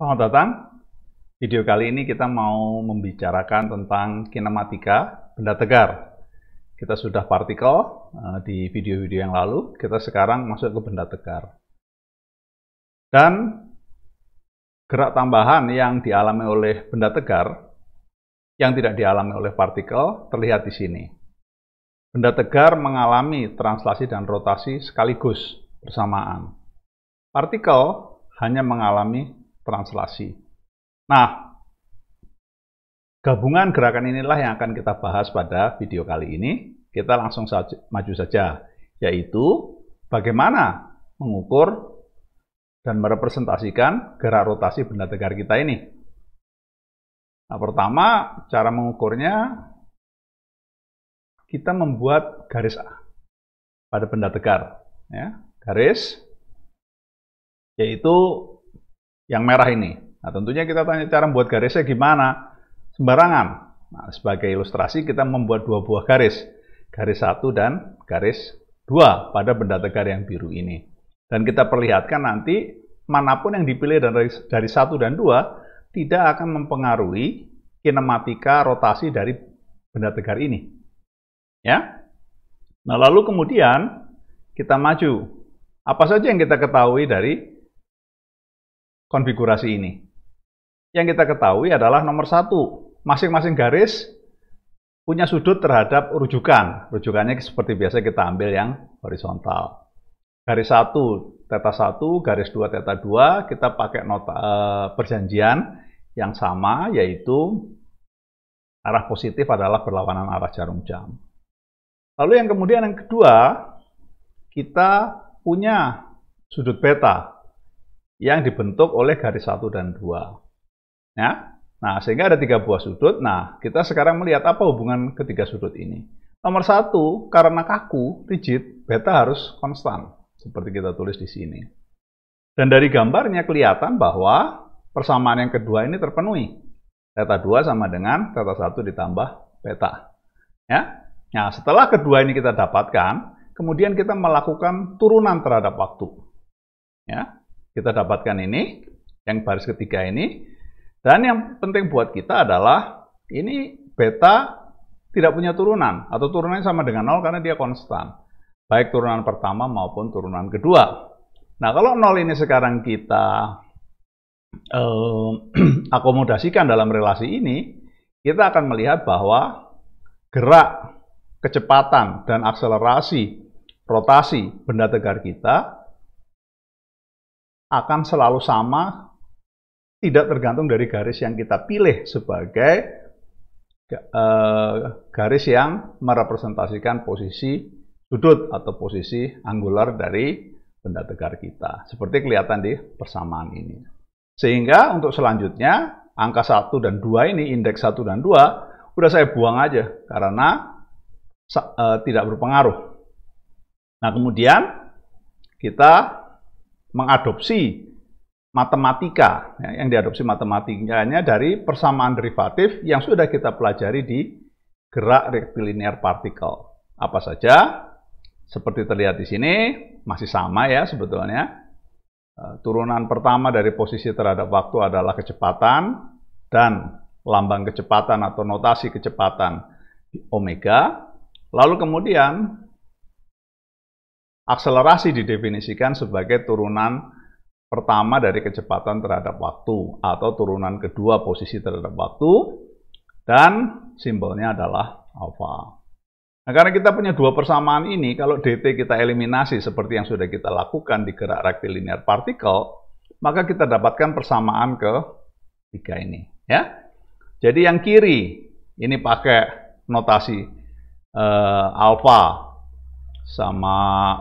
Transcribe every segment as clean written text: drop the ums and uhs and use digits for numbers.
Selamat datang. Video kali ini kita mau membicarakan tentang kinematika benda tegar. Kita sudah partikel di video-video yang lalu, kita sekarang masuk ke benda tegar. Dan gerak tambahan yang dialami oleh benda tegar, yang tidak dialami oleh partikel, terlihat di sini. Benda tegar mengalami translasi dan rotasi sekaligus bersamaan. Partikel hanya mengalami translasi. Nah, gabungan gerakan inilah yang akan kita bahas pada video kali ini. Kita langsung maju saja, yaitu bagaimana mengukur dan merepresentasikan gerak rotasi benda tegar kita ini. Nah, pertama, cara mengukurnya, kita membuat garis pada benda tegar. Ya, garis, yaitu yang merah ini. Nah, tentunya kita tanya cara membuat garisnya gimana? Sembarangan. Nah, sebagai ilustrasi kita membuat dua buah garis. Garis 1 dan garis 2 pada benda tegar yang biru ini. Dan kita perlihatkan nanti manapun yang dipilih dari 1 dan 2 tidak akan mempengaruhi kinematika rotasi dari benda tegar ini. Ya. Nah, lalu kemudian kita maju. Apa saja yang kita ketahui dari konfigurasi ini? Yang kita ketahui adalah nomor 1, masing-masing garis punya sudut terhadap rujukan. Rujukannya seperti biasa kita ambil yang horizontal. Garis 1, theta 1, garis 2, theta 2, kita pakai perjanjian yang sama, yaitu arah positif adalah berlawanan arah jarum jam. Lalu yang kemudian yang kedua, kita punya sudut beta yang dibentuk oleh garis 1 dan 2. Ya? Nah, sehingga ada 3 buah sudut. Nah, kita sekarang melihat apa hubungan ketiga sudut ini. Nomor 1, karena kaku, rigid, beta harus konstan. Seperti kita tulis di sini. Dan dari gambarnya kelihatan bahwa persamaan yang kedua ini terpenuhi. Theta 2 sama dengan theta 1 ditambah beta. Ya? Nah, setelah kedua ini kita dapatkan, kemudian kita melakukan turunan terhadap waktu. Ya? Kita dapatkan ini, yang baris ketiga ini. Dan yang penting buat kita adalah ini beta tidak punya turunan, atau turunannya sama dengan 0 karena dia konstan. Baik turunan pertama maupun turunan kedua. Nah, kalau 0 ini sekarang kita akomodasikan dalam relasi ini, kita akan melihat bahwa gerak, kecepatan, dan akselerasi rotasi benda tegar kita akan selalu sama, tidak tergantung dari garis yang kita pilih sebagai garis yang merepresentasikan posisi sudut atau posisi angular dari benda tegar kita. Seperti kelihatan di persamaan ini. Sehingga untuk selanjutnya, angka 1 dan 2 ini, indeks 1 dan 2, udah saya buang aja karena tidak berpengaruh. Nah, kemudian kita mengadopsi matematika, ya, yang diadopsi matematikanya dari persamaan derivatif yang sudah kita pelajari di gerak rektilinear partikel. Apa saja? Seperti terlihat di sini, masih sama ya sebetulnya. Turunan pertama dari posisi terhadap waktu adalah kecepatan, dan lambang kecepatan atau notasi kecepatan omega. Lalu kemudian akselerasi didefinisikan sebagai turunan pertama dari kecepatan terhadap waktu, atau turunan kedua posisi terhadap waktu, dan simbolnya adalah alfa. Nah, karena kita punya dua persamaan ini, kalau dt kita eliminasi seperti yang sudah kita lakukan di gerak rektilinear partikel, maka kita dapatkan persamaan ketiga ini. Ya. Jadi yang kiri ini pakai notasi alfa sama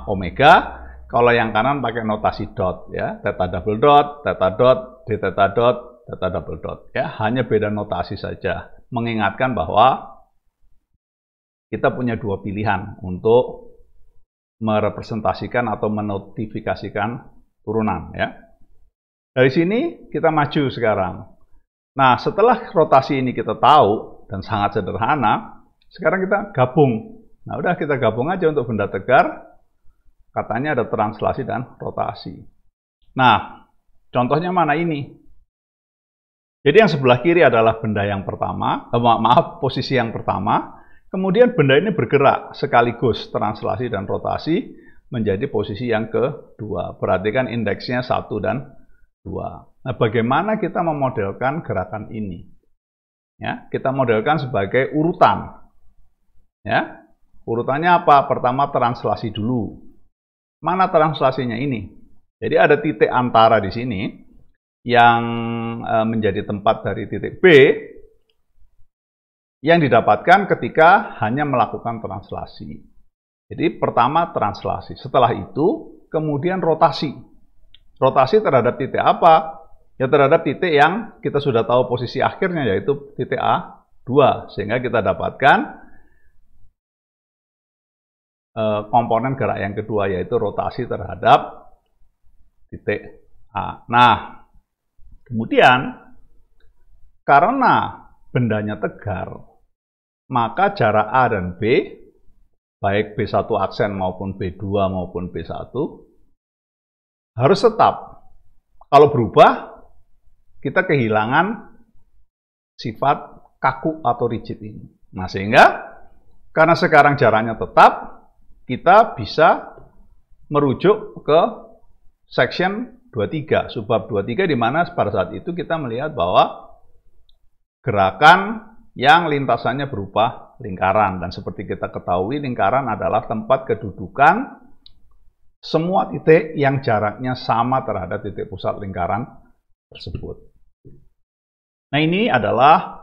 omega. Kalau yang kanan pakai notasi dot, ya, theta double dot, theta dot, d theta dot, theta double dot, ya, hanya beda notasi saja, mengingatkan bahwa kita punya dua pilihan untuk merepresentasikan atau menotifikasikan turunan, ya. Dari sini kita maju sekarang. Nah, setelah rotasi ini kita tahu dan sangat sederhana, sekarang kita gabung. Nah, udah kita gabung aja untuk benda tegar. Katanya ada translasi dan rotasi. Nah, contohnya mana ini? Jadi yang sebelah kiri adalah benda yang pertama, posisi yang pertama. Kemudian benda ini bergerak sekaligus translasi dan rotasi menjadi posisi yang kedua. Perhatikan indeksnya 1 dan 2. Nah, bagaimana kita memodelkan gerakan ini? Ya, kita modelkan sebagai urutan. Ya, urutannya apa? Pertama translasi dulu. Mana translasinya ini? Jadi ada titik antara di sini yang menjadi tempat dari titik B yang didapatkan ketika hanya melakukan translasi. Jadi pertama translasi, setelah itu kemudian rotasi. Rotasi terhadap titik apa? Ya terhadap titik yang kita sudah tahu posisi akhirnya, yaitu titik A2, sehingga kita dapatkan komponen gerak yang kedua, yaitu rotasi terhadap titik A. Nah, kemudian karena bendanya tegar, maka jarak A dan B, baik B1 aksen maupun B2 maupun B1, harus tetap. Kalau berubah, kita kehilangan sifat kaku atau rigid ini. Nah, sehingga karena sekarang jaraknya tetap, kita bisa merujuk ke section 23, subbab 23, di mana pada saat itu kita melihat bahwa gerakan yang lintasannya berupa lingkaran. Dan seperti kita ketahui, lingkaran adalah tempat kedudukan semua titik yang jaraknya sama terhadap titik pusat lingkaran tersebut. Nah, ini adalah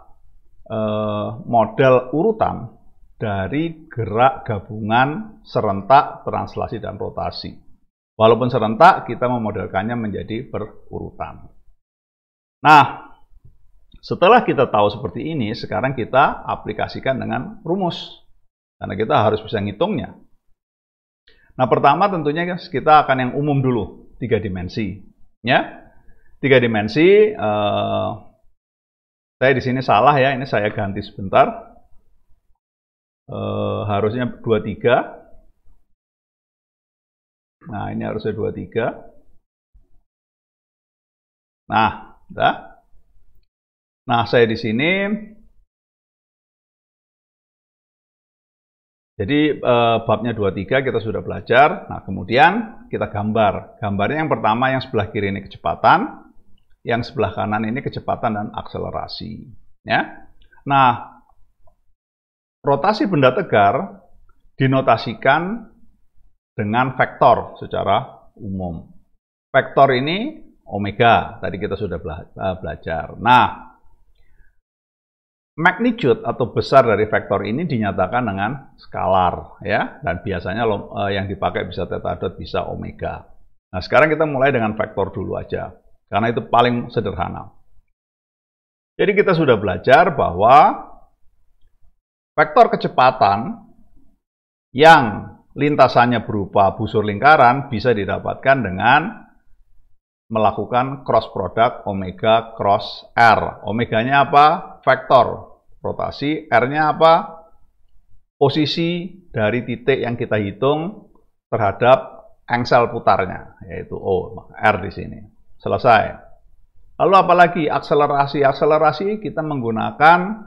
model urutan dari gerak gabungan serentak, translasi, dan rotasi. Walaupun serentak, kita memodelkannya menjadi berurutan. Nah, setelah kita tahu seperti ini, sekarang kita aplikasikan dengan rumus. Karena kita harus bisa ngitungnya. Nah, pertama tentunya kita akan yang umum dulu, 3 dimensi. Ya, 3 dimensi, saya di sini salah ya, ini saya ganti sebentar. Harusnya 23. Nah, ini harusnya 23. Nah, udah. Nah, saya di sini. Jadi babnya 23 kita sudah belajar. Nah, kemudian kita gambar. Gambarnya yang pertama yang sebelah kiri ini kecepatan. Yang sebelah kanan ini kecepatan dan akselerasi. Ya. Nah, rotasi benda tegar dinotasikan dengan vektor secara umum. Vektor ini omega, tadi kita sudah belajar. Nah, magnitude atau besar dari vektor ini dinyatakan dengan skalar, ya. Dan biasanya yang dipakai bisa theta dot, bisa omega. Nah, sekarang kita mulai dengan vektor dulu aja. Karena itu paling sederhana. Jadi kita sudah belajar bahwa vektor kecepatan yang lintasannya berupa busur lingkaran bisa didapatkan dengan melakukan cross product omega cross R. Omeganya apa? Vektor rotasi. R-nya apa? Posisi dari titik yang kita hitung terhadap engsel putarnya, yaitu O, R di sini. Selesai. Lalu apalagi akselerasi? Akselerasi kita menggunakan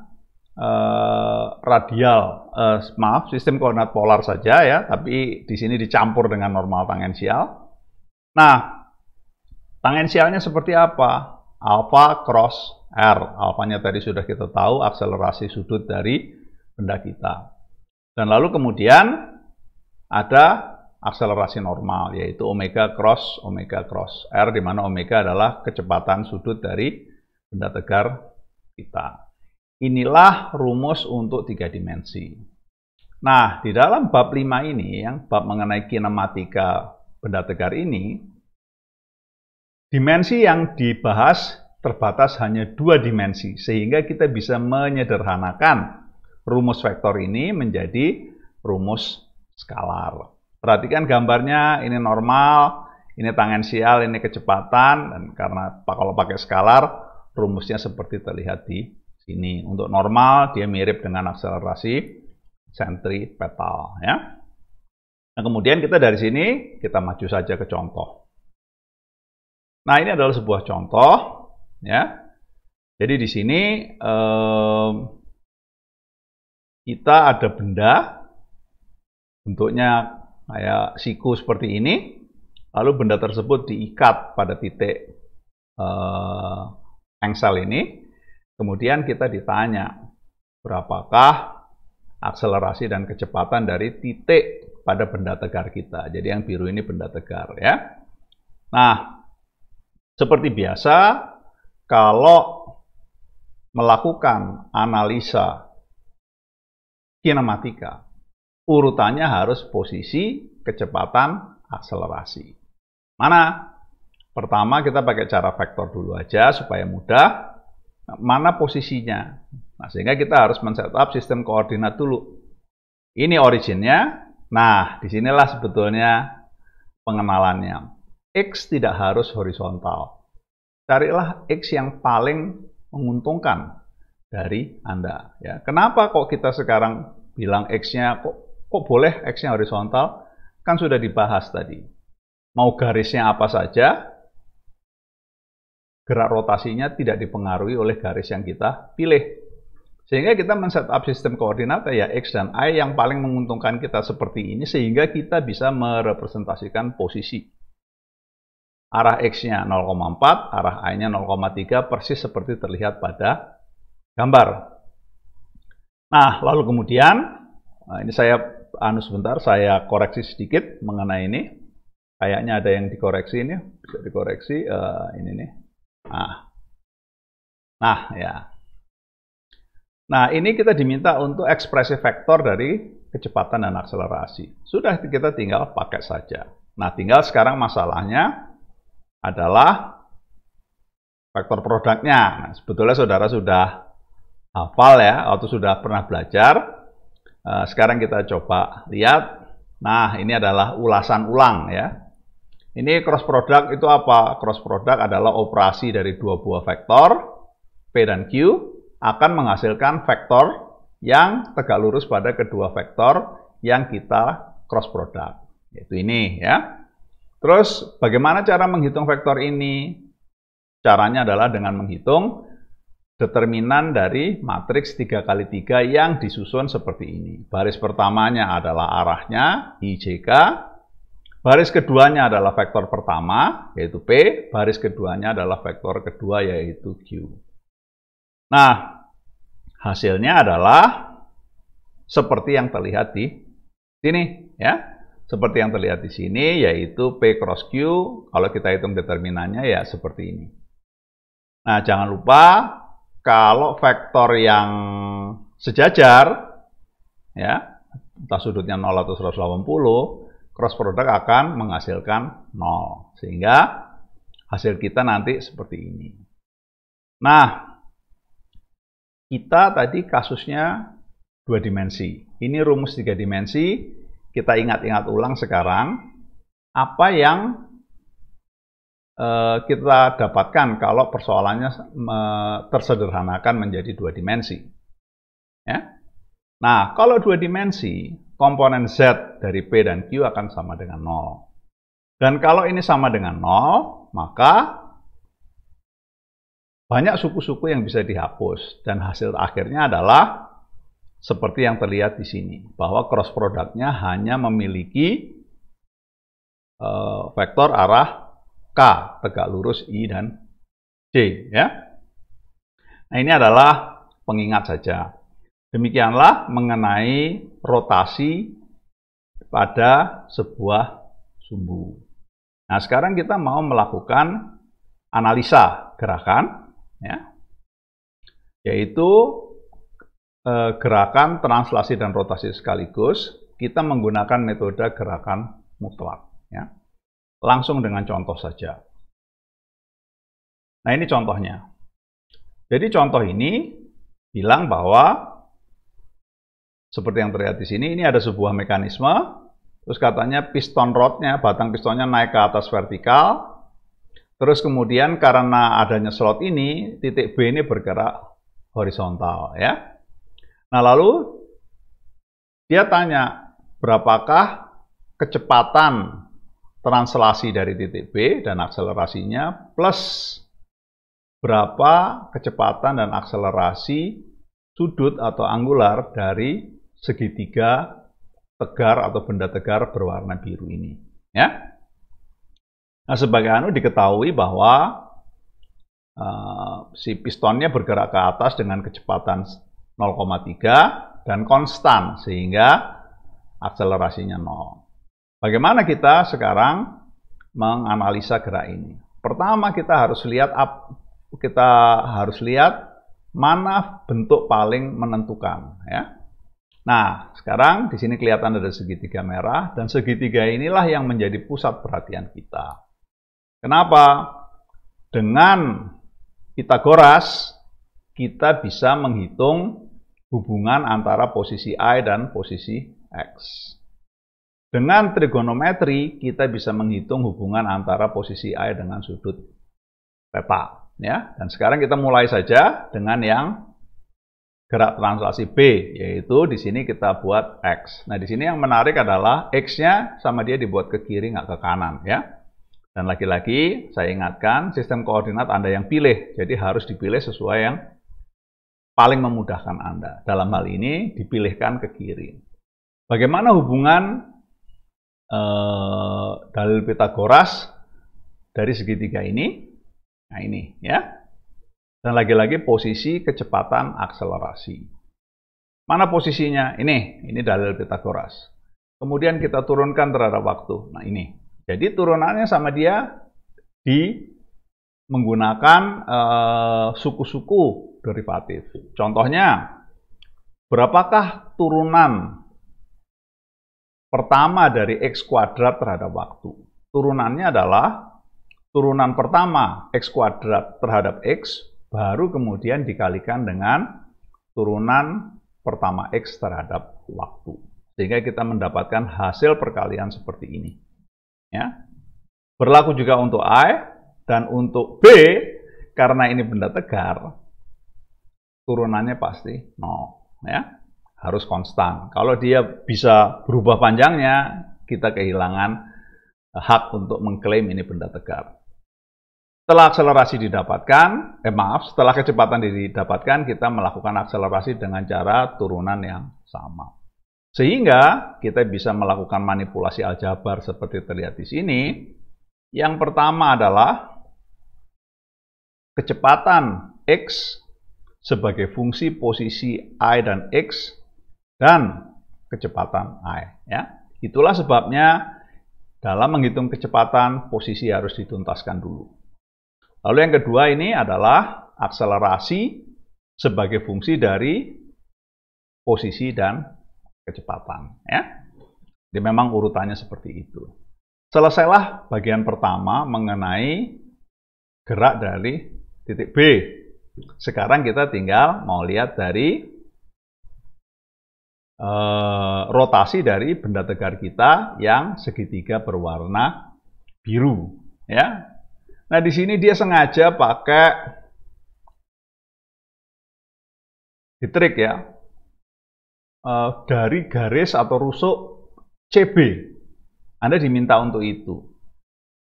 sistem koordinat polar saja ya, tapi di sini dicampur dengan normal tangensial. Nah, tangensialnya seperti apa? Alfa cross R. Alfanya tadi sudah kita tahu, akselerasi sudut dari benda kita. Dan lalu kemudian ada akselerasi normal, yaitu omega cross R, di mana omega adalah kecepatan sudut dari benda tegar kita. Inilah rumus untuk 3 dimensi. Nah, di dalam bab 5 ini, yang bab mengenai kinematika benda tegar ini, dimensi yang dibahas terbatas hanya 2 dimensi, sehingga kita bisa menyederhanakan rumus vektor ini menjadi rumus skalar. Perhatikan gambarnya, ini normal, ini tangensial, ini kecepatan, dan karena kalau pakai skalar, rumusnya seperti terlihat di sini. Untuk normal, dia mirip dengan akselerasi sentripetal. Ya. Nah, kemudian kita dari sini, kita maju saja ke contoh. Nah, ini adalah sebuah contoh. Ya. Jadi di sini kita ada benda, bentuknya kayak siku seperti ini, lalu benda tersebut diikat pada titik engsel ini, kemudian kita ditanya, berapakah akselerasi dan kecepatan dari titik pada benda tegar kita. Jadi yang biru ini benda tegar ya. Nah, seperti biasa, kalau melakukan analisa kinematika, urutannya harus posisi, kecepatan, akselerasi. Mana? Pertama kita pakai cara vektor dulu aja supaya mudah. Mana posisinya? Nah, sehingga kita harus men-setup sistem koordinat dulu. Ini originnya. Nah, disinilah sebetulnya pengenalannya. X tidak harus horizontal. Carilah X yang paling menguntungkan dari Anda. Ya. Kenapa kok kita sekarang bilang X-nya, kok boleh X-nya horizontal? Kan sudah dibahas tadi. Mau garisnya apa saja, gerak rotasinya tidak dipengaruhi oleh garis yang kita pilih. Sehingga kita men-setup sistem koordinat ya X dan Y yang paling menguntungkan kita seperti ini, sehingga kita bisa merepresentasikan posisi. Arah X-nya 0,4, arah Y-nya 0,3, persis seperti terlihat pada gambar. Nah, lalu kemudian, ini saya sebentar, saya koreksi sedikit mengenai ini. Kayaknya ada yang dikoreksi ini, bisa dikoreksi, ini nih. Nah, ya. Nah, ini kita diminta untuk ekspresi vektor dari kecepatan dan akselerasi. Sudah, kita tinggal pakai saja. Nah, tinggal sekarang masalahnya adalah vektor produknya. Nah, sebetulnya saudara sudah hafal ya, atau sudah pernah belajar. Sekarang kita coba lihat. Nah, ini adalah ulasan ulang ya. Ini cross product itu apa? Cross product adalah operasi dari dua buah vektor, P dan Q, akan menghasilkan vektor yang tegak lurus pada kedua vektor yang kita cross product. Yaitu ini ya. Terus bagaimana cara menghitung vektor ini? Caranya adalah dengan menghitung determinan dari matriks 3x3 yang disusun seperti ini. Baris pertamanya adalah arahnya, IJK. Baris keduanya adalah vektor pertama, yaitu P. Baris keduanya adalah vektor kedua, yaitu Q. Nah, hasilnya adalah seperti yang terlihat di sini, ya. Seperti yang terlihat di sini, yaitu P cross Q. Kalau kita hitung determinannya, ya seperti ini. Nah, jangan lupa, kalau vektor yang sejajar, ya, entah sudutnya 0 atau 180, cross product akan menghasilkan 0. Sehingga hasil kita nanti seperti ini. Nah, kita tadi kasusnya 2 dimensi. Ini rumus 3 dimensi. Kita ingat-ingat ulang sekarang apa yang kita dapatkan kalau persoalannya tersederhanakan menjadi 2 dimensi. Ya. Nah, kalau 2 dimensi, komponen Z dari P dan Q akan sama dengan 0. Dan kalau ini sama dengan 0, maka banyak suku-suku yang bisa dihapus. Dan hasil akhirnya adalah seperti yang terlihat di sini, bahwa cross product-nya hanya memiliki vektor arah K, tegak lurus I dan J. Ya. Nah, ini adalah pengingat saja. Demikianlah mengenai rotasi pada sebuah sumbu. Nah, sekarang kita mau melakukan analisa gerakan, ya, yaitu gerakan translasi dan rotasi sekaligus. Kita menggunakan metode gerakan mutlak. Ya. Langsung dengan contoh saja. Nah, ini contohnya. Jadi contoh ini bilang bahwa seperti yang terlihat di sini, ini ada sebuah mekanisme, terus katanya piston rodnya, batang pistonnya naik ke atas vertikal, terus kemudian karena adanya slot ini, titik B ini bergerak horizontal, ya. Nah, lalu dia tanya, berapakah kecepatan translasi dari titik B dan akselerasinya plus berapa kecepatan dan akselerasi sudut atau angular dari segitiga tegar atau benda tegar berwarna biru ini. Ya. Nah, sebagai diketahui bahwa si pistonnya bergerak ke atas dengan kecepatan 0,3 dan konstan, sehingga akselerasinya 0. Bagaimana kita sekarang menganalisa gerak ini? Pertama, kita harus lihat mana bentuk paling menentukan, ya. Nah, sekarang di sini kelihatan ada segitiga merah, dan segitiga inilah yang menjadi pusat perhatian kita. Kenapa? Dengan Pythagoras, kita bisa menghitung hubungan antara posisi I dan posisi X. Dengan trigonometri, kita bisa menghitung hubungan antara posisi I dengan sudut theta. Ya, dan sekarang kita mulai saja dengan yang gerak translasi B, yaitu di sini kita buat X. Nah, di sini yang menarik adalah X-nya sama dia dibuat ke kiri, nggak ke kanan, ya. Dan lagi-lagi saya ingatkan, sistem koordinat Anda yang pilih, jadi harus dipilih sesuai yang paling memudahkan Anda. Dalam hal ini dipilihkan ke kiri. Bagaimana hubungan dalil Pythagoras dari segitiga ini? Nah, ini, ya. Dan lagi-lagi posisi kecepatan akselerasi. Mana posisinya? Ini dalil Pythagoras. Kemudian kita turunkan terhadap waktu. Nah, ini. Jadi turunannya sama dia menggunakan suku-suku derivatif. Contohnya, berapakah turunan pertama dari X kuadrat terhadap waktu? Turunannya adalah turunan pertama X kuadrat terhadap X, baru kemudian dikalikan dengan turunan pertama X terhadap waktu. Sehingga kita mendapatkan hasil perkalian seperti ini. Ya. Berlaku juga untuk I, dan untuk B, karena ini benda tegar, turunannya pasti 0. Ya. Harus konstan. Kalau dia bisa berubah panjangnya, kita kehilangan hak untuk mengklaim ini benda tegar. Setelah akselerasi setelah kecepatan didapatkan, kita melakukan akselerasi dengan cara turunan yang sama. Sehingga kita bisa melakukan manipulasi aljabar seperti terlihat di sini. Yang pertama adalah kecepatan X sebagai fungsi posisi I dan X dan kecepatan I. Ya. Itulah sebabnya dalam menghitung kecepatan, posisi harus dituntaskan dulu. Lalu yang kedua ini adalah akselerasi sebagai fungsi dari posisi dan kecepatan. Ya. Jadi memang urutannya seperti itu. Selesailah bagian pertama mengenai gerak dari titik B. Sekarang kita tinggal mau lihat dari rotasi dari benda tegar kita yang segitiga berwarna biru. Ya. Nah, di sini dia sengaja pakai ditrik, ya, dari garis atau rusuk CB. Anda diminta untuk itu.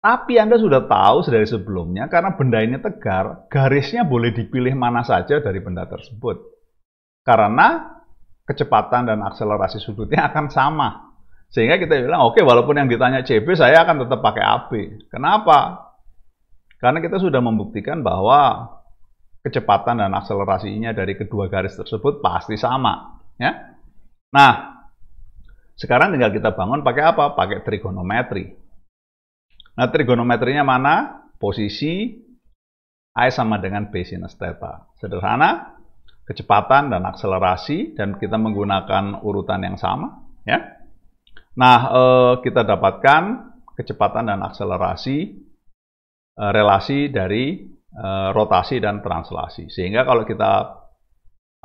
Tapi Anda sudah tahu dari sebelumnya, karena benda ini tegar, garisnya boleh dipilih mana saja dari benda tersebut. Karena kecepatan dan akselerasi sudutnya akan sama. Sehingga kita bilang, oke, walaupun yang ditanya CB, saya akan tetap pakai AB. Kenapa? Karena kita sudah membuktikan bahwa kecepatan dan akselerasinya dari kedua garis tersebut pasti sama. Ya? Nah, sekarang tinggal kita bangun pakai apa? Pakai trigonometri. Nah, trigonometrinya mana? Posisi I sama dengan B sinus theta. Sederhana, kecepatan dan akselerasi, dan kita menggunakan urutan yang sama. Ya? Nah, kita dapatkan kecepatan dan akselerasi, relasi dari rotasi dan translasi. Sehingga kalau kita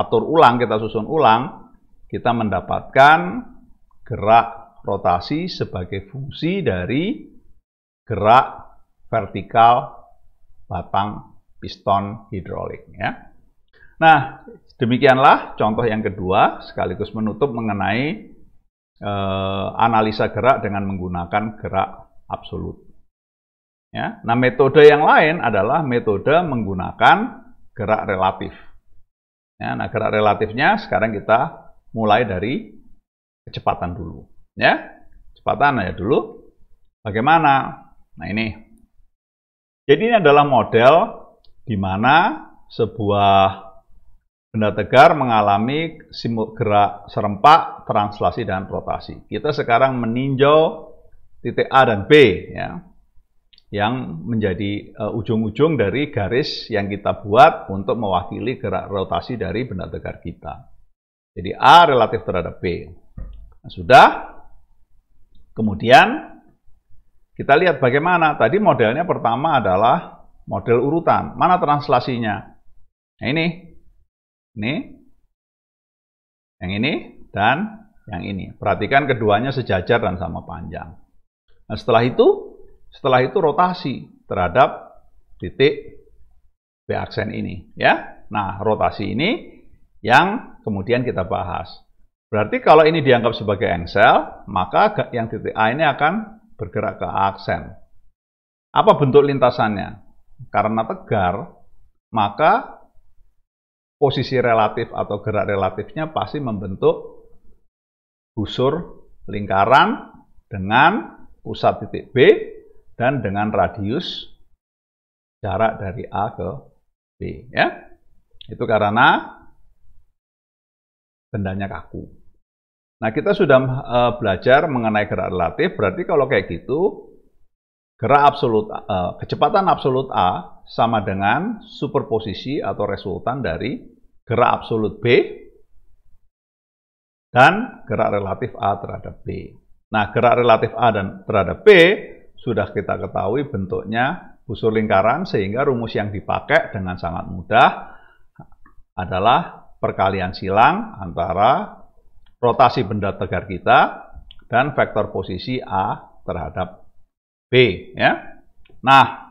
atur ulang, kita susun ulang, kita mendapatkan gerak rotasi sebagai fungsi dari gerak vertikal batang piston hidrolik. Ya. Nah, demikianlah contoh yang kedua, sekaligus menutup mengenai analisa gerak dengan menggunakan gerak absolut. Ya. Nah, metode yang lain adalah metode menggunakan gerak relatif. Ya, nah, gerak relatifnya sekarang kita mulai dari kecepatan dulu. Ya, kecepatan aja dulu. Bagaimana? Nah, ini. Jadi ini adalah model di mana sebuah benda tegar mengalami gerak serempak, translasi, dan rotasi. Kita sekarang meninjau titik A dan B, ya, yang menjadi ujung-ujung dari garis yang kita buat untuk mewakili gerak rotasi dari benda tegar kita. Jadi A relatif terhadap B. Nah, sudah. Kemudian kita lihat bagaimana. Tadi modelnya pertama adalah model urutan. Mana translasinya? Nah, ini, yang ini, dan yang ini. Perhatikan keduanya sejajar dan sama panjang. Nah, setelah itu rotasi terhadap titik B aksen ini, ya. Nah, rotasi ini yang kemudian kita bahas. Berarti kalau ini dianggap sebagai engsel, maka yang titik A ini akan bergerak ke aksen. Apa bentuk lintasannya? Karena tegar, maka posisi relatif atau gerak relatifnya pasti membentuk busur lingkaran dengan pusat titik B dan dengan radius jarak dari A ke B, ya. Itu karena bendanya kaku. Nah, kita sudah belajar mengenai gerak relatif, berarti kalau kayak gitu kecepatan absolut A sama dengan superposisi atau resultan dari gerak absolut B dan gerak relatif A terhadap B. Nah, gerak relatif A dan terhadap B sudah kita ketahui bentuknya busur lingkaran, sehingga rumus yang dipakai dengan sangat mudah adalah perkalian silang antara rotasi benda tegar kita dan vektor posisi A terhadap B, ya. Nah,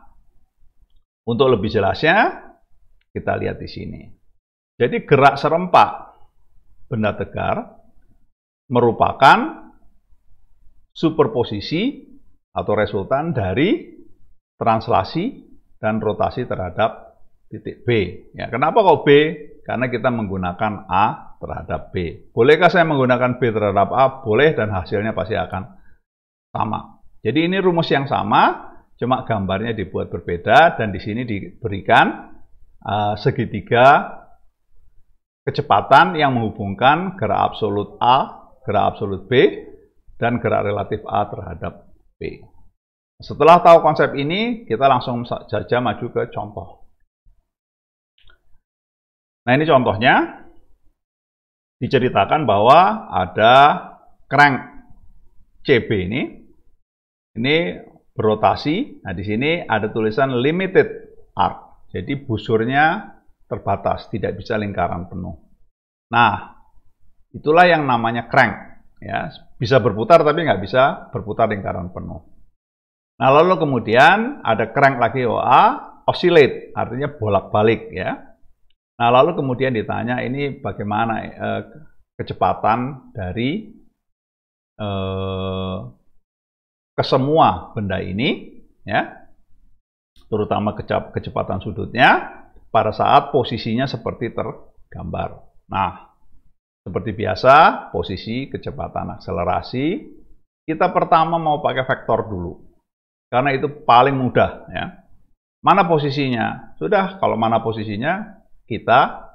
untuk lebih jelasnya kita lihat di sini. Jadi gerak serempak benda tegar merupakan superposisi atau resultan dari translasi dan rotasi terhadap titik B. Ya, kenapa kok B? Karena kita menggunakan A terhadap B. Bolehkah saya menggunakan B terhadap A? Boleh, dan hasilnya pasti akan sama. Jadi ini rumus yang sama, cuma gambarnya dibuat berbeda, dan di sini diberikan segitiga kecepatan yang menghubungkan gerak absolut A, gerak absolut B, dan gerak relatif A terhadap B. Setelah tahu konsep ini, kita langsung saja maju ke contoh. Nah, ini contohnya. Diceritakan bahwa ada crank CB ini berotasi. Nah, di sini ada tulisan limited arc. Jadi busurnya terbatas, tidak bisa lingkaran penuh. Nah, itulah yang namanya crank. Ya, bisa berputar tapi nggak bisa berputar lingkaran penuh. Nah, lalu kemudian ada crank lagi OA, oscillate, artinya bolak-balik, ya. Nah, lalu kemudian ditanya ini bagaimana kecepatan dari kesemua benda ini, ya, terutama kecepatan sudutnya pada saat posisinya seperti tergambar. Nah, seperti biasa, posisi kecepatan akselerasi, kita pertama mau pakai vektor dulu, karena itu paling mudah, ya. Mana posisinya? Sudah, kalau mana posisinya, kita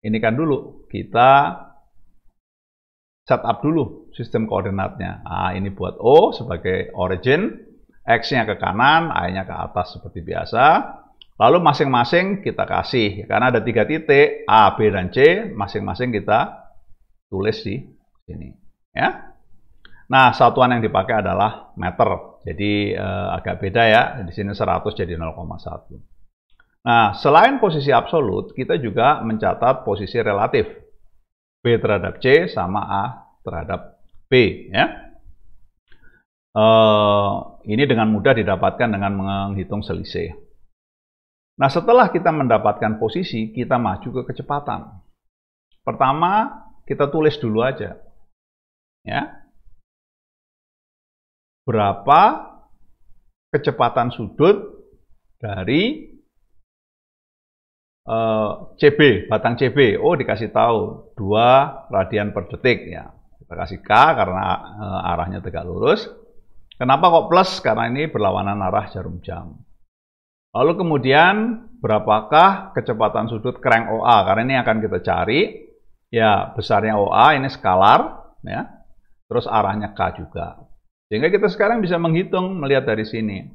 ini kan dulu, kita setup dulu sistem koordinatnya. Nah, ini buat O sebagai origin, X-nya ke kanan, Y-nya ke atas seperti biasa. Lalu masing-masing kita kasih, karena ada 3 titik, A, B, dan C, masing-masing kita tulis di sini. Ya. Nah, satuan yang dipakai adalah meter, jadi agak beda ya, di sini 100 jadi 0,1. Nah, selain posisi absolut, kita juga mencatat posisi relatif. B terhadap C sama A terhadap B. Ya. Ini dengan mudah didapatkan dengan menghitung selisih. Nah, setelah kita mendapatkan posisi, kita maju ke kecepatan. Pertama, kita tulis dulu aja. Ya. Berapa kecepatan sudut dari CB, batang CB. Oh, dikasih tahu 2 radian per detik ya. Kita kasih K karena arahnya tegak lurus. Kenapa kok plus? Karena ini berlawanan arah jarum jam. Lalu kemudian berapakah kecepatan sudut crank OA? Karena ini akan kita cari. Ya, besarnya OA ini skalar ya. Terus arahnya K juga. Sehingga kita sekarang bisa menghitung melihat dari sini.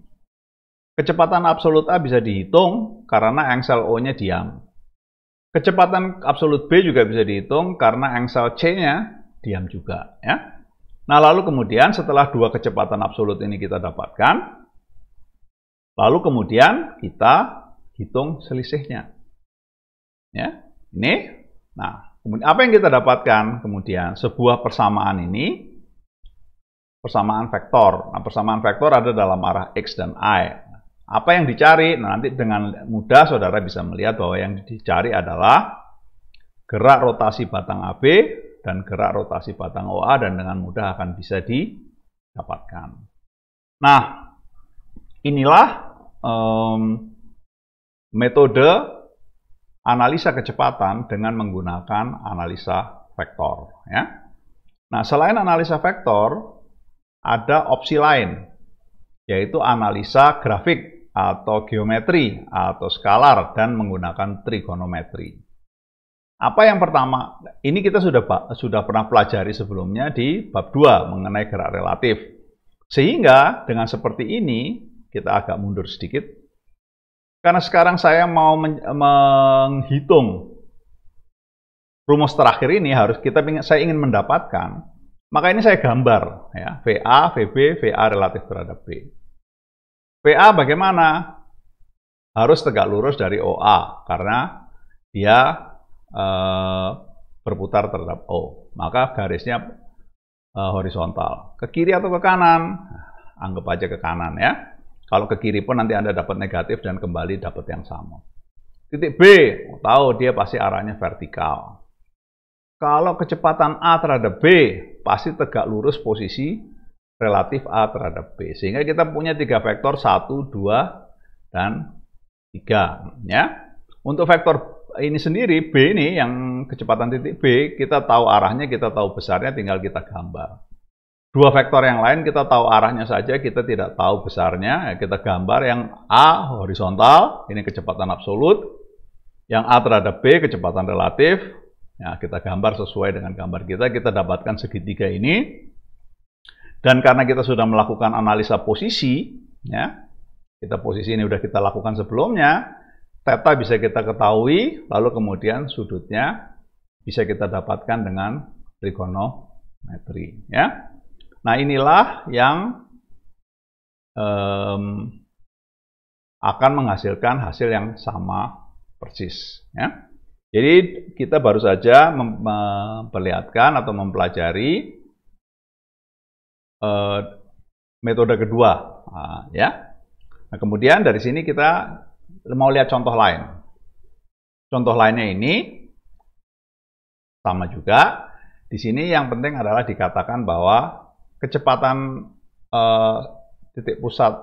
Kecepatan absolut A bisa dihitung karena engsel O-nya diam. Kecepatan absolut B juga bisa dihitung karena engsel C-nya diam juga. Ya. Nah, lalu kemudian setelah 2 kecepatan absolut ini kita dapatkan, lalu kemudian kita hitung selisihnya. Ya, ini. Nah, kemudian apa yang kita dapatkan? Kemudian sebuah persamaan ini, persamaan vektor. Nah, persamaan vektor ada dalam arah X dan Y. Apa yang dicari? Nah, nanti dengan mudah saudara bisa melihat bahwa yang dicari adalah gerak rotasi batang AB dan gerak rotasi batang OA, dan dengan mudah akan bisa didapatkan. Nah, inilah metode analisa kecepatan dengan menggunakan analisa vektor. Ya. Nah, selain analisa vektor, ada opsi lain, yaitu analisa grafik atau geometri atau skalar dan menggunakan trigonometri. Apa yang pertama? Ini kita sudah pernah pelajari sebelumnya di bab 2 mengenai gerak relatif. Sehingga dengan seperti ini kita agak mundur sedikit. Karena sekarang saya mau menghitung rumus terakhir ini, saya ingin mendapatkan, maka ini saya gambar ya, VA, VB, VA relatif terhadap B. VA bagaimana? Harus tegak lurus dari OA karena dia berputar terhadap O. Maka garisnya horizontal. Ke kiri atau ke kanan? Anggap aja ke kanan ya. Kalau ke kiri pun nanti Anda dapat negatif dan kembali dapat yang sama. Titik B, tahu dia pasti arahnya vertikal. Kalau kecepatan A terhadap B, pasti tegak lurus posisi relatif A terhadap B. Sehingga kita punya 3 vektor, 1, 2, dan 3. Ya. Untuk vektor ini sendiri, B ini yang kecepatan titik B, kita tahu arahnya, kita tahu besarnya, tinggal kita gambar. 2 vektor yang lain kita tahu arahnya saja, kita tidak tahu besarnya. Ya, kita gambar yang A horizontal, ini kecepatan absolut. Yang A terhadap B, kecepatan relatif. Ya, kita gambar sesuai dengan gambar kita dapatkan segitiga ini. Dan karena kita sudah melakukan analisa posisi, ya, posisi ini sudah kita lakukan sebelumnya, theta bisa kita ketahui, lalu kemudian sudutnya bisa kita dapatkan dengan trigonometri. Ya. Nah, inilah yang akan menghasilkan hasil yang sama persis. Ya. Jadi kita baru saja memperlihatkan atau mempelajari metode kedua, ya. Nah, kemudian dari sini kita mau lihat contoh lain. Contoh lainnya ini sama juga. Di sini yang penting adalah dikatakan bahwa kecepatan titik pusat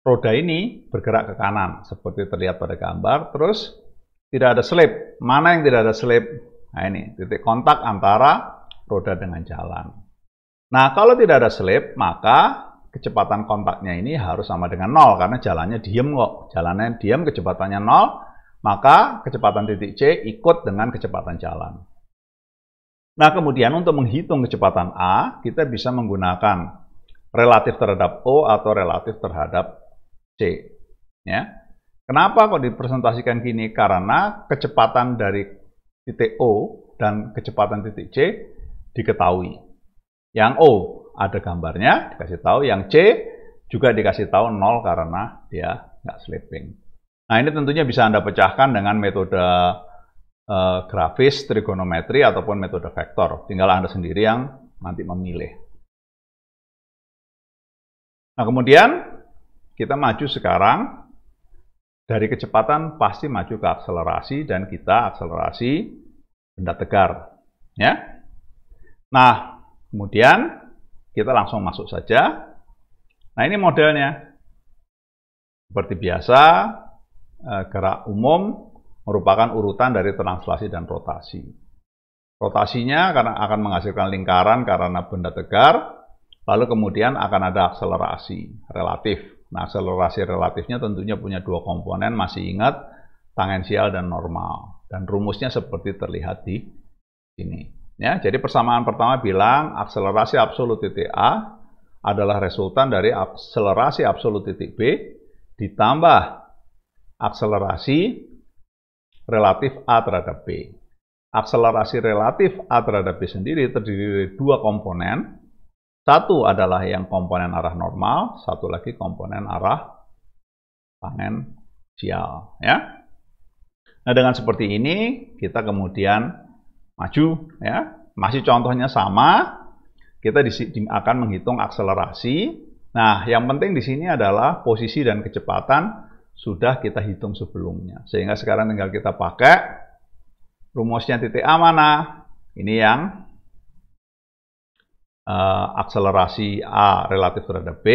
roda ini bergerak ke kanan, seperti terlihat pada gambar. Terus tidak ada slip. Mana yang tidak ada slip? Nah, ini titik kontak antara roda dengan jalan. Nah, kalau tidak ada slip, maka kecepatan kontaknya ini harus sama dengan 0, karena jalannya diem kok. Jalannya diem, kecepatannya 0, maka kecepatan titik C ikut dengan kecepatan jalan. Nah, kemudian untuk menghitung kecepatan A, kita bisa menggunakan relatif terhadap O atau relatif terhadap C. Ya. Kenapa kok dipresentasikan gini? Karena kecepatan dari titik O dan kecepatan titik C diketahui. Yang O ada gambarnya, dikasih tahu. Yang C juga dikasih tahu 0 karena dia nggak slipping. Nah, ini tentunya bisa Anda pecahkan dengan metode grafis, trigonometri, ataupun metode vektor. Tinggal Anda sendiri yang nanti memilih. Nah, kemudian kita maju sekarang. Dari kecepatan pasti maju ke akselerasi, dan kita akselerasi benda tegar. Ya. Nah, kemudian kita langsung masuk saja. Nah, ini modelnya. Seperti biasa, gerak umum merupakan urutan dari translasi dan rotasi. Rotasinya karena akan menghasilkan lingkaran karena benda tegar, lalu kemudian akan ada akselerasi relatif. Nah, akselerasi relatifnya tentunya punya dua komponen, masih ingat, tangensial dan normal. Dan rumusnya seperti terlihat di sini. Ya, jadi persamaan pertama bilang akselerasi absolut titik A adalah resultan dari akselerasi absolut titik B ditambah akselerasi relatif A terhadap B. Akselerasi relatif A terhadap B sendiri terdiri dari dua komponen. Satu adalah yang komponen arah normal, satu lagi komponen arah tangensial. Ya. Nah, dengan seperti ini kita kemudian maju. Ya. Masih contohnya sama, kita akan menghitung akselerasi. Nah, yang penting di sini adalah posisi dan kecepatan sudah kita hitung sebelumnya. Sehingga sekarang tinggal kita pakai rumusnya titik A mana? Ini yang akselerasi A relatif terhadap B.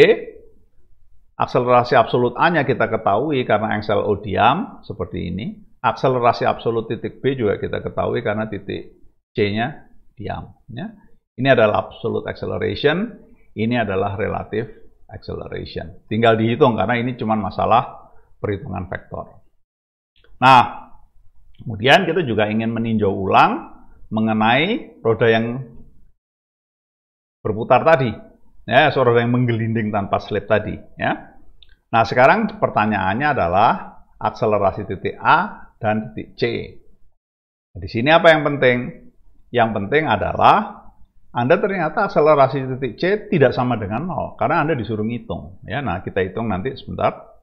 Akselerasi absolut A-nya kita ketahui karena angsel O diam, seperti ini. Akselerasi absolut titik B juga kita ketahui karena titik C-nya diam. Ya. Ini adalah absolute acceleration, ini adalah relative acceleration. Tinggal dihitung karena ini cuma masalah perhitungan vektor. Nah, kemudian kita juga ingin meninjau ulang mengenai roda yang berputar tadi, ya, roda yang menggelinding tanpa slip tadi. Ya. Nah, sekarang pertanyaannya adalah akselerasi titik A dan titik C. Nah, di sini apa yang penting? Yang penting adalah Anda ternyata akselerasi titik C tidak sama dengan 0, karena Anda disuruh ngitung. Ya, nah, kita hitung nanti sebentar.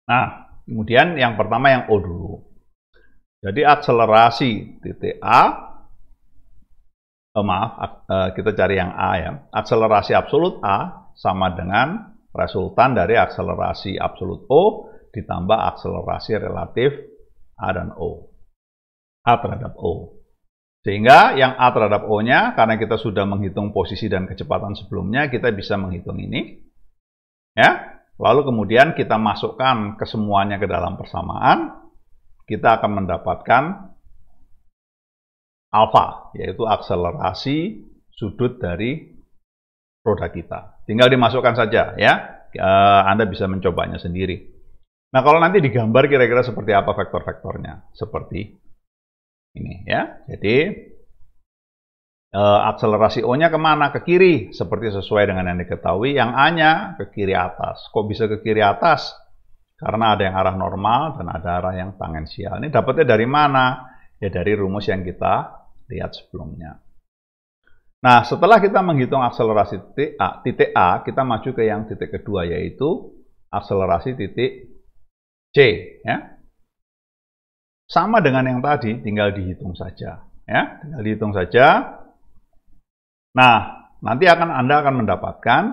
Nah, kemudian yang pertama yang O dulu. Jadi akselerasi titik A, kita cari yang A ya. Akselerasi absolut A sama dengan resultan dari akselerasi absolut O ditambah akselerasi relatif A dan O. A terhadap O. Sehingga yang A terhadap O-nya, karena kita sudah menghitung posisi dan kecepatan sebelumnya, kita bisa menghitung ini. Ya. Lalu kemudian kita masukkan kesemuanya ke dalam persamaan, kita akan mendapatkan alfa, yaitu akselerasi sudut dari roda kita. Tinggal dimasukkan saja, ya. Anda bisa mencobanya sendiri. Nah, kalau nanti digambar kira-kira seperti apa vektor-vektornya? Seperti ini, ya. Jadi, akselerasi O-nya kemana? Ke kiri, seperti sesuai dengan yang diketahui. Yang A-nya ke kiri atas. Kok bisa ke kiri atas? Karena ada yang arah normal dan ada arah yang tangensial. Ini dapatnya dari mana? Ya dari rumus yang kita lihat sebelumnya. Nah, setelah kita menghitung akselerasi titik A, kita maju ke yang titik kedua, yaitu akselerasi titik C. Ya. Sama dengan yang tadi, tinggal dihitung saja. Ya, tinggal dihitung saja. Nah, nanti Anda akan mendapatkan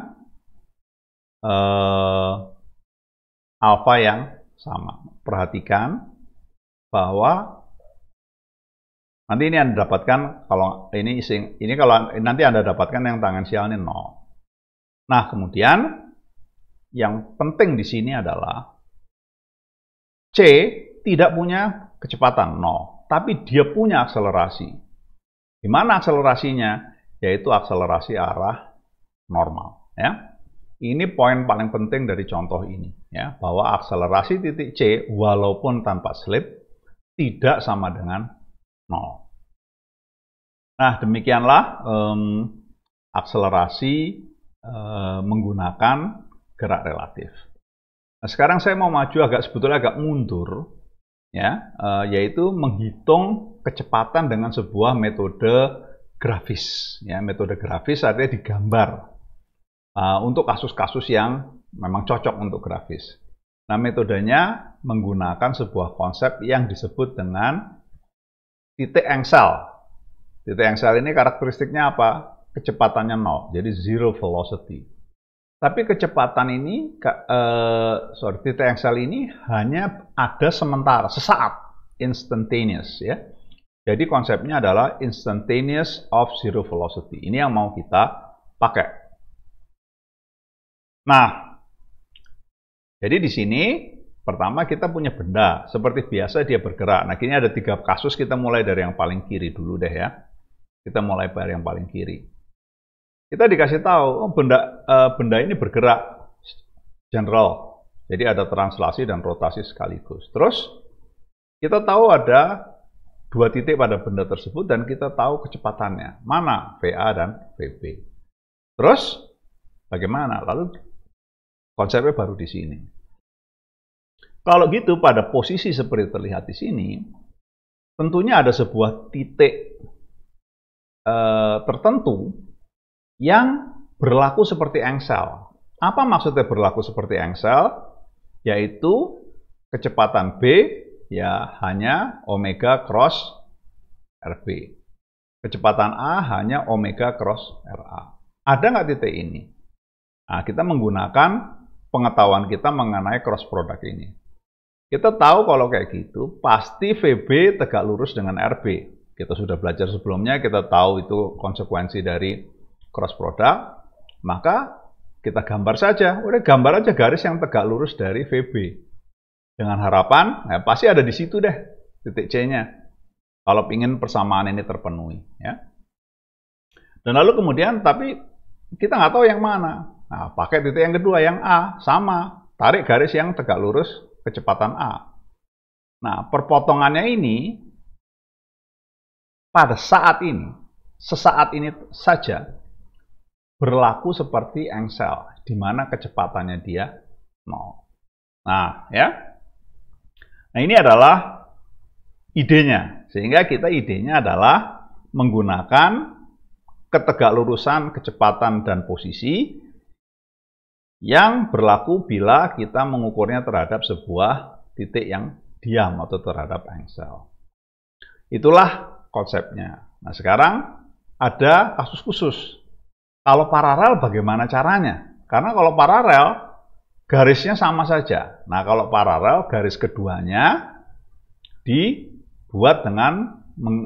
alfa yang sama. Perhatikan bahwa nanti ini Anda dapatkan, kalau ini kalau nanti Anda dapatkan yang tangensial ini 0. Nah, kemudian yang penting di sini adalah C tidak punya kecepatan 0, tapi dia punya akselerasi. Di mana akselerasinya? Yaitu akselerasi arah normal. Ya. Ini poin paling penting dari contoh ini, ya, bahwa akselerasi titik C walaupun tanpa slip tidak sama dengan 0. Nah, demikianlah akselerasi menggunakan gerak relatif. Nah, sekarang saya mau maju sebetulnya agak mundur, ya, yaitu menghitung kecepatan dengan sebuah metode grafis. Ya, metode grafis artinya digambar untuk kasus-kasus yang memang cocok untuk grafis. Nah, metodenya menggunakan sebuah konsep yang disebut dengan titik engsel. Titik engsel ini karakteristiknya apa? Kecepatannya 0, jadi zero velocity. Tapi kecepatan ini, titik engsel ini hanya ada sementara, sesaat, instantaneous, ya. Jadi konsepnya adalah instantaneous of zero velocity. Ini yang mau kita pakai. Nah, Jadi di sini pertama kita punya benda, seperti biasa dia bergerak. Nah, kini ada 3 kasus, kita mulai dari yang paling kiri dulu deh ya. Kita mulai dari yang paling kiri. Kita dikasih tahu, oh, benda ini bergerak general. Jadi ada translasi dan rotasi sekaligus. Terus kita tahu ada 2 titik pada benda tersebut dan kita tahu kecepatannya. Mana VA dan VB. Terus bagaimana? Lalu konsepnya baru di sini. Kalau gitu pada posisi seperti terlihat di sini, tentunya ada sebuah titik tertentu yang berlaku seperti engsel. Apa maksudnya berlaku seperti engsel? Yaitu kecepatan B ya hanya omega cross RB. Kecepatan A hanya omega cross RA. Ada nggak titik ini? Nah, kita menggunakan pengetahuan kita mengenai cross product ini. Kita tahu kalau kayak gitu, pasti VB tegak lurus dengan RB. Kita sudah belajar sebelumnya, kita tahu itu konsekuensi dari cross product. Maka kita gambar saja, udah gambar aja garis yang tegak lurus dari VB. Dengan harapan, ya, pasti ada di situ deh, titik C-nya. Kalau ingin persamaan ini terpenuhi. Ya. Dan lalu kemudian, tapi kita nggak tahu yang mana. Nah, pakai titik yang kedua, yang A, sama. Tarik garis yang tegak lurus kecepatan A. Nah, perpotongannya ini pada saat ini, sesaat ini saja berlaku seperti engsel, di mana kecepatannya dia 0. Nah, ya. Nah, ini adalah idenya. Sehingga kita idenya adalah menggunakan ketegaklurusan kecepatan dan posisi yang berlaku bila kita mengukurnya terhadap sebuah titik yang diam atau terhadap engsel. Itulah konsepnya. Nah, sekarang ada kasus khusus. Kalau paralel bagaimana caranya? Karena kalau paralel garisnya sama saja. Nah, kalau paralel garis keduanya dibuat dengan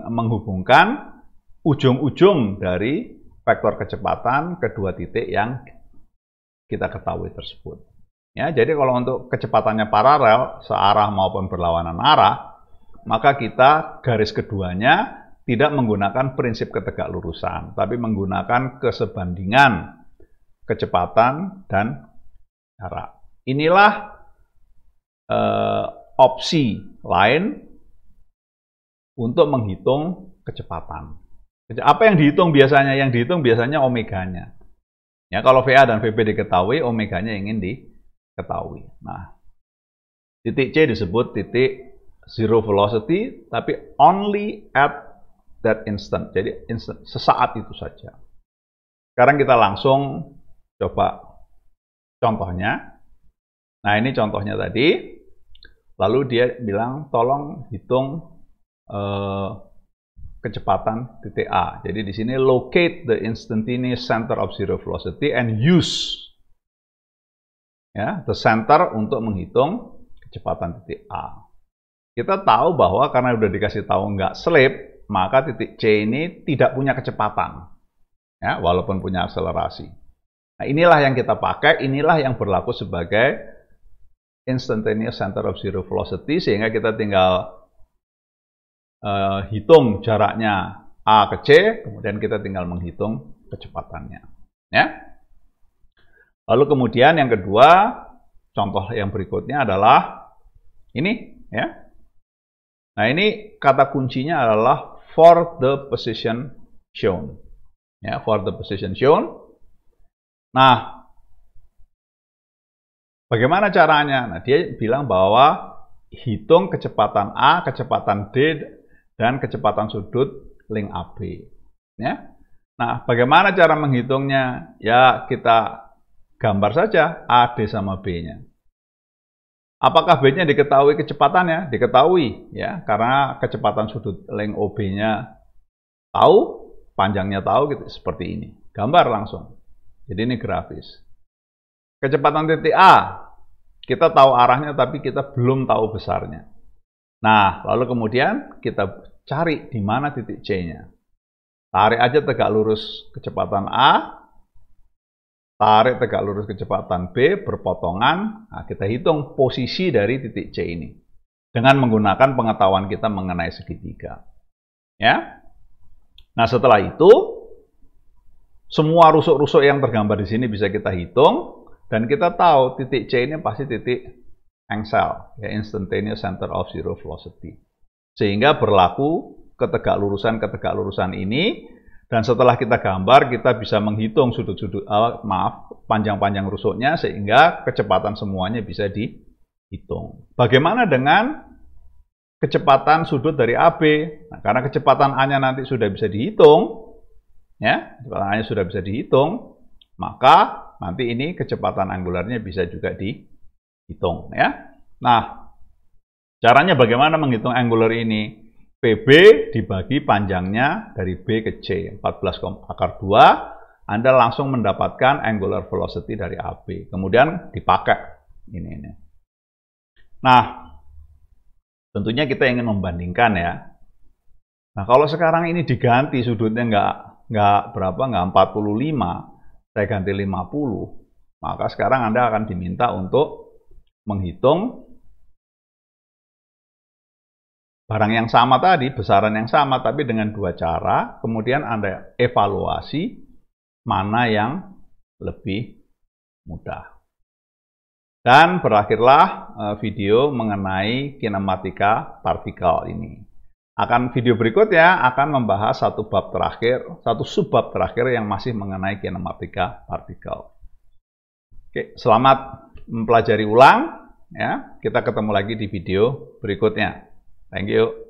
menghubungkan ujung-ujung dari vektor kecepatan kedua titik yang kita ketahui tersebut. Ya, jadi kalau untuk kecepatannya paralel, searah maupun berlawanan arah, maka kita garis keduanya tidak menggunakan prinsip ketegaklurusan, tapi menggunakan kesebandingan kecepatan dan jarak. Inilah opsi lain untuk menghitung kecepatan. Apa yang dihitung biasanya? Yang dihitung biasanya omeganya. Ya, kalau VA dan VB diketahui, omeganya ingin diketahui. Nah, titik C disebut titik zero velocity, tapi only at that instant. Jadi sesaat itu saja. Sekarang kita langsung coba contohnya. Nah, ini contohnya tadi. Lalu dia bilang, tolong hitung kecepatan titik A. Jadi di sini locate the instantaneous center of zero velocity and use ya, the center untuk menghitung kecepatan titik A. Kita tahu bahwa karena udah dikasih tahu nggak slip, maka titik C ini tidak punya kecepatan. Ya, walaupun punya akselerasi. Nah, inilah yang kita pakai, inilah yang berlaku sebagai instantaneous center of zero velocity, sehingga kita tinggal hitung jaraknya A ke C, kemudian kita tinggal menghitung kecepatannya. Ya. Lalu kemudian yang kedua, contoh yang berikutnya adalah ini. Ya. Nah, ini kata kuncinya adalah for the position shown. Ya, for the position shown. Nah, bagaimana caranya? Nah, dia bilang bahwa hitung kecepatan A, kecepatan D, dan kecepatan sudut link AB. Ya. Nah, bagaimana cara menghitungnya? Ya, kita gambar saja AD sama B-nya. Apakah B-nya diketahui kecepatannya? Diketahui, ya, karena kecepatan sudut link OB-nya tahu, panjangnya tahu, gitu, seperti ini. Gambar langsung. Jadi ini grafis. Kecepatan titik A, kita tahu arahnya, tapi kita belum tahu besarnya. Nah, lalu kemudian kita cari di mana titik C-nya. Tarik aja tegak lurus kecepatan A, tarik tegak lurus kecepatan B berpotongan, nah kita hitung posisi dari titik C ini dengan menggunakan pengetahuan kita mengenai segitiga. Ya. Nah, setelah itu semua rusuk-rusuk yang tergambar di sini bisa kita hitung dan kita tahu titik C ini pasti titik engsel, ya, instantaneous center of zero velocity. Sehingga berlaku ketegak lurusan ini. Dan setelah kita gambar, kita bisa menghitung panjang-panjang rusuknya sehingga kecepatan semuanya bisa dihitung. Bagaimana dengan kecepatan sudut dari AB? Nah, karena kecepatan A-nya nanti sudah bisa dihitung, ya, kecepatan A-nya sudah bisa dihitung, maka nanti ini kecepatan angularnya bisa juga dihitung, ya. Nah, caranya bagaimana menghitung angular ini? PB dibagi panjangnya dari B ke C, 14/2, Anda langsung mendapatkan angular velocity dari AB. Kemudian dipakai ini. Nah, tentunya kita ingin membandingkan ya. Nah, kalau sekarang ini diganti sudutnya nggak 45, saya ganti 50, maka sekarang Anda akan diminta untuk menghitung barang yang sama tadi, besaran yang sama, tapi dengan dua cara, kemudian Anda evaluasi mana yang lebih mudah. Dan berakhirlah video mengenai kinematika partikel ini. Video berikutnya akan membahas satu subbab terakhir yang masih mengenai kinematika partikel. Oke, selamat mempelajari ulang. Ya, kita ketemu lagi di video berikutnya. Thank you.